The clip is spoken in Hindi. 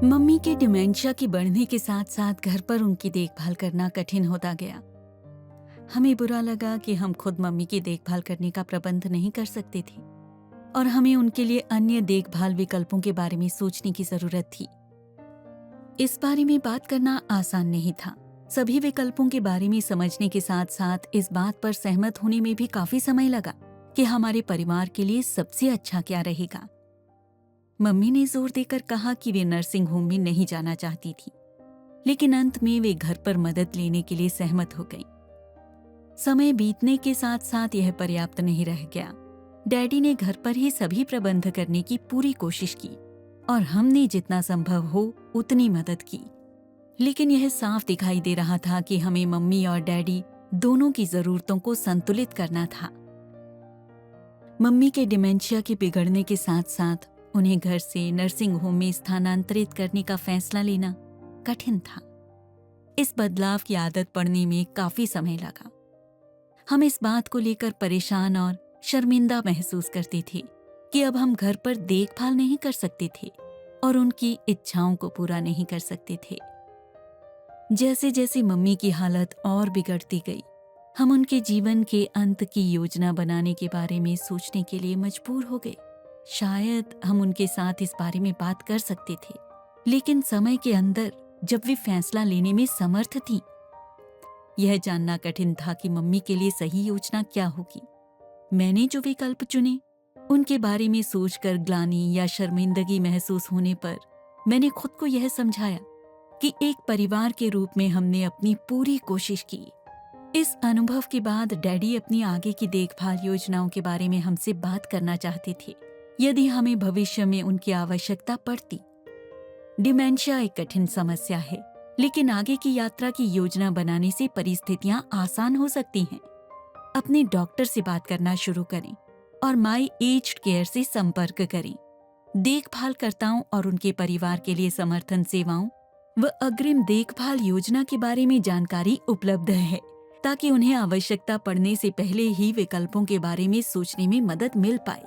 मम्मी के डिमेंशिया के बढ़ने के साथ साथ घर पर उनकी देखभाल करना कठिन होता गया। हमें बुरा लगा कि हम खुद मम्मी की देखभाल करने का प्रबंध नहीं कर सकते थे और हमें उनके लिए अन्य देखभाल विकल्पों के बारे में सोचने की जरूरत थी। इस बारे में बात करना आसान नहीं था। सभी विकल्पों के बारे में समझने के साथ साथ इस बात पर सहमत होने में भी काफी समय लगा कि हमारे परिवार के लिए सबसे अच्छा क्या रहेगा। मम्मी ने जोर देकर कहा कि वे नर्सिंग होम में नहीं जाना चाहती थी, लेकिन अंत में वे घर पर मदद लेने के लिए सहमत हो गईं। समय बीतने के साथ साथ यह पर्याप्त नहीं रह गया। डैडी ने घर पर ही सभी प्रबंध करने की पूरी कोशिश की और हमने जितना संभव हो उतनी मदद की, लेकिन यह साफ दिखाई दे रहा था कि हमें मम्मी और डैडी दोनों की जरूरतों को संतुलित करना था। मम्मी के डिमेंशिया के बिगड़ने के साथ साथ उन्हें घर से नर्सिंग होम में स्थानांतरित करने का फैसला लेना कठिन था। इस बदलाव की आदत पड़ने में काफी समय लगा। हम इस बात को लेकर परेशान और शर्मिंदा महसूस करते थे कि अब हम घर पर देखभाल नहीं कर सकते थे और उनकी इच्छाओं को पूरा नहीं कर सकते थे। जैसे जैसे मम्मी की हालत और बिगड़ती गई, हम उनके जीवन के अंत की योजना बनाने के बारे में सोचने के लिए मजबूर हो गए। शायद हम उनके साथ इस बारे में बात कर सकते थे, लेकिन समय के अंदर जब वे फैसला लेने में समर्थ थीं, यह जानना कठिन था कि मम्मी के लिए सही योजना क्या होगी। मैंने जो विकल्प चुने, उनके बारे में सोचकर ग्लानि या शर्मिंदगी महसूस होने पर मैंने खुद को यह समझाया कि एक परिवार के रूप में हमने अपनी पूरी कोशिश की। इस अनुभव के बाद डैडी अपनी आगे की देखभाल योजनाओं के बारे में हमसे बात करना चाहते थे, यदि हमें भविष्य में उनकी आवश्यकता पड़ती। डिमेंशिया एक कठिन समस्या है, लेकिन आगे की यात्रा की योजना बनाने से परिस्थितियां आसान हो सकती हैं। अपने डॉक्टर से बात करना शुरू करें और माई एज्ड केयर से संपर्क करें। देखभालकर्ताओं और उनके परिवार के लिए समर्थन सेवाओं व अग्रिम देखभाल योजना के बारे में जानकारी उपलब्ध है, ताकि उन्हें आवश्यकता पड़ने से पहले ही विकल्पों के बारे में सोचने में मदद मिल पाए।